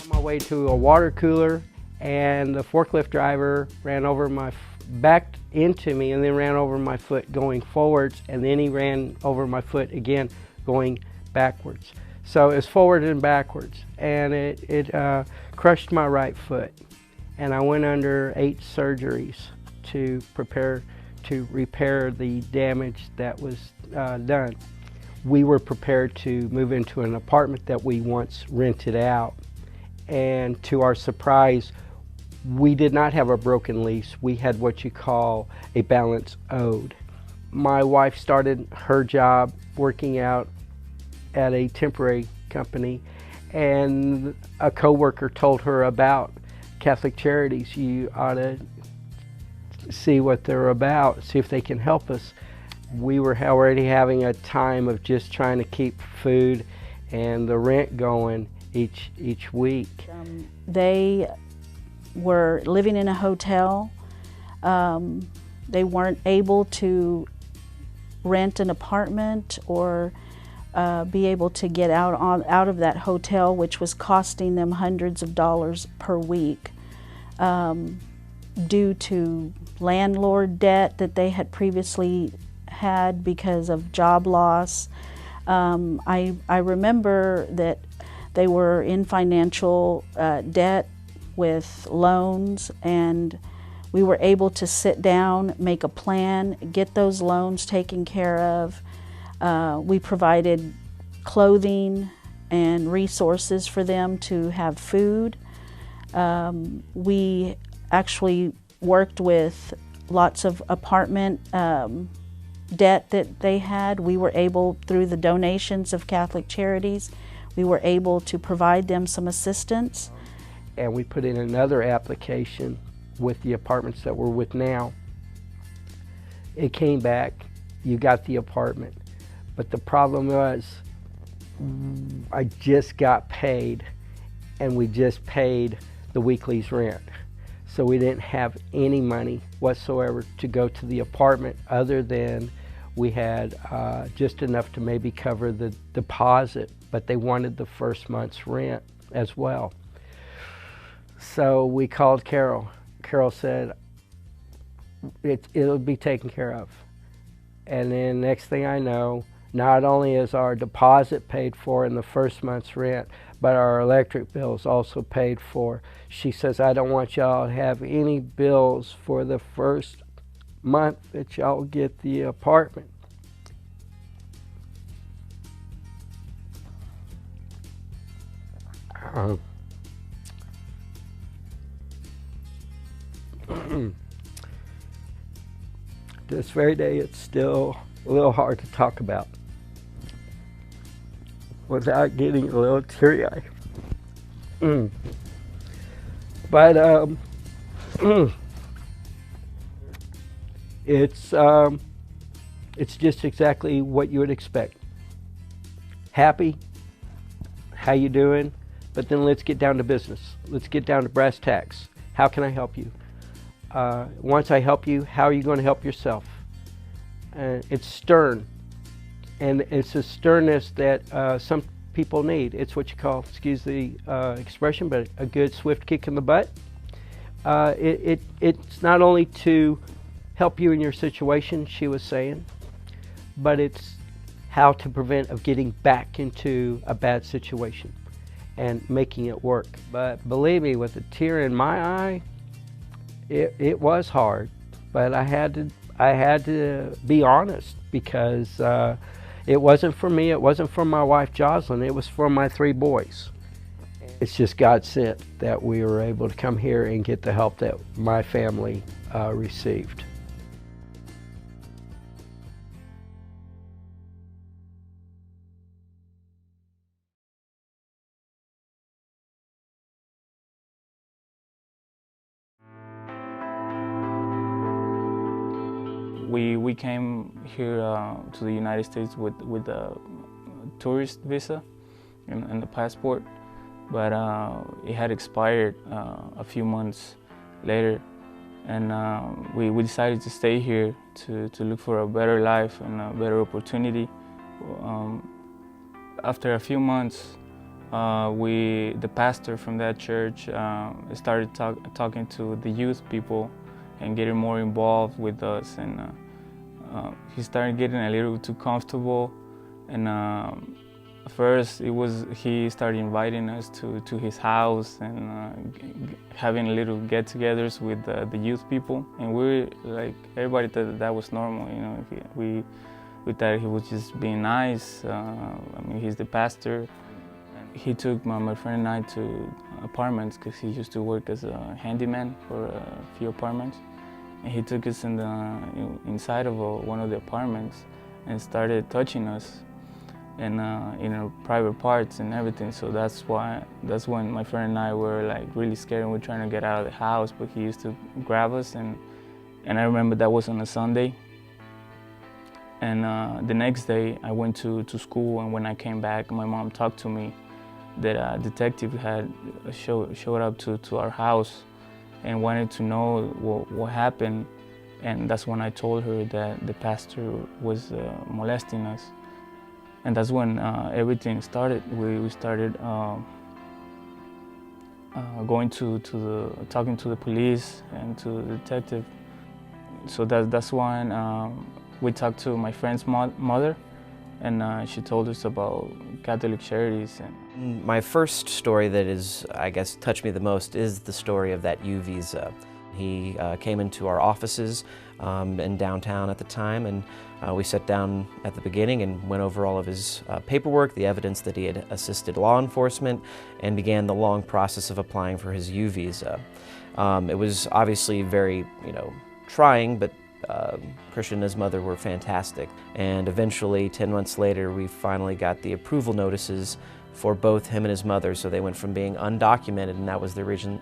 On my way to a water cooler, and the forklift driver backed into me and then ran over my foot going forwards, and then he ran over my foot again going backwards. So it's forward and backwards, and it crushed my right foot, and I went under 8 surgeries to prepare to repair the damage that was done. We were prepared to move into an apartment that we once rented out, and to our surprise, we did not have a broken lease. We had what you call a balance owed. My wife started her job working out at a temporary company, and a coworker told her about Catholic Charities. You ought to see what they're about, see if they can help us. We were already having a time of just trying to keep food and the rent going each week. They were living in a hotel. They weren't able to rent an apartment or be able to get out of that hotel, which was costing them hundreds of dollars per week due to landlord debt that they had previously had because of job loss. I remember that they were in financial debt with loans, and we were able to sit down, make a plan, get those loans taken care of. We provided clothing and resources for them to have food. We actually worked with lots of apartment debt that they had. We were able, through the donations of Catholic Charities, we were able to provide them some assistance. And we put in another application with the apartments that we're with now. It came back, you got the apartment. But the problem was, I just got paid, and we just paid the weekly's rent. So we didn't have any money whatsoever to go to the apartment, other than we had just enough to maybe cover the deposit, but they wanted the first month's rent as well. So we called Carol. Carol said, it'll be taken care of. And then next thing I know, not only is our deposit paid for in the first month's rent, but our electric bill is also paid for. She says, I don't want y'all to have any bills for the first month that y'all get the apartment. This very day, it's still a little hard to talk about without getting a little teary-eyed. But it's just exactly what you would expect. Happy, how you doing? But then let's get down to business. Let's get down to brass tacks. How can I help you? Once I help you, how are you going to help yourself? It's stern, and it's a sternness that some people need. It's what you call, excuse the expression, but a good swift kick in the butt. It's not only to help you in your situation, she was saying, but it's how to prevent of getting back into a bad situation and making it work. But believe me, with a tear in my eye, it was hard, but I had to be honest, because it wasn't for me, it wasn't for my wife Jocelyn, it was for my 3 boys. It's just God sent that we were able to come here and get the help that my family received. We came here to the United States with a tourist visa and the passport, but it had expired a few months later, and we decided to stay here to look for a better life and a better opportunity. After a few months, the pastor from that church started talking to the youth people and getting more involved with us, and he started getting a little too comfortable. And first, he started inviting us to his house and having little get-togethers with the youth people, and everybody thought that was normal. We thought he was just being nice. I mean, he's the pastor. He took my friend and I to apartments because he used to work as a handyman for a few apartments. And he took us inside of one of the apartments and started touching us and in our private parts and everything. So that's when my friend and I were really scared and we're trying to get out of the house, but he used to grab us, and I remember that was on a Sunday. And the next day I went to school, and when I came back, my mom talked to me that a detective had showed up to our house and wanted to know what happened. And that's when I told her that the pastor was molesting us. And that's when everything started. We started going talking to the police and to the detective. So that's when we talked to my friend's mother, and she told us about Catholic Charities. My first story that I guess, touched me the most is the story of that U visa. He came into our offices in downtown at the time, and we sat down at the beginning and went over all of his paperwork, the evidence that he had assisted law enforcement, and began the long process of applying for his U visa. It was obviously very, trying, but Christian and his mother were fantastic. And eventually, 10 months later, we finally got the approval notices for both him and his mother. So they went from being undocumented, and that was the reason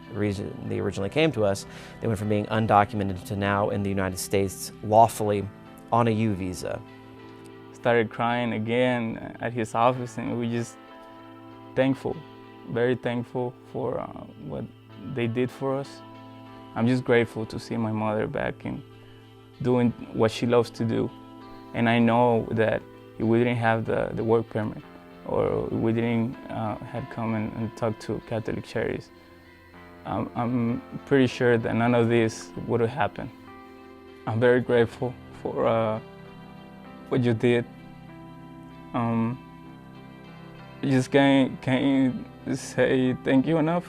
they originally came to us. They went from being undocumented to now in the United States lawfully on a U visa. Started crying again at his office, and we just thankful, very thankful for what they did for us. I'm just grateful to see my mother back and doing what she loves to do. And I know that if we didn't have the work permit, or we didn't had come and talked to Catholic Charities, I'm pretty sure that none of this would have happened. I'm very grateful for what you did. I just can't say thank you enough.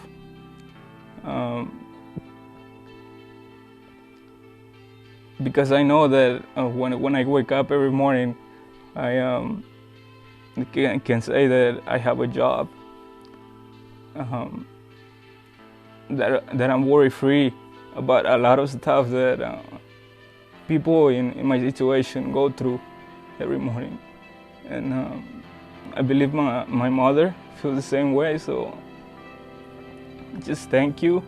Because I know that when I wake up every morning, I can say that I have a job, that I'm worry-free about a lot of stuff that people in my situation go through every morning. And I believe my mother feels the same way, so just thank you.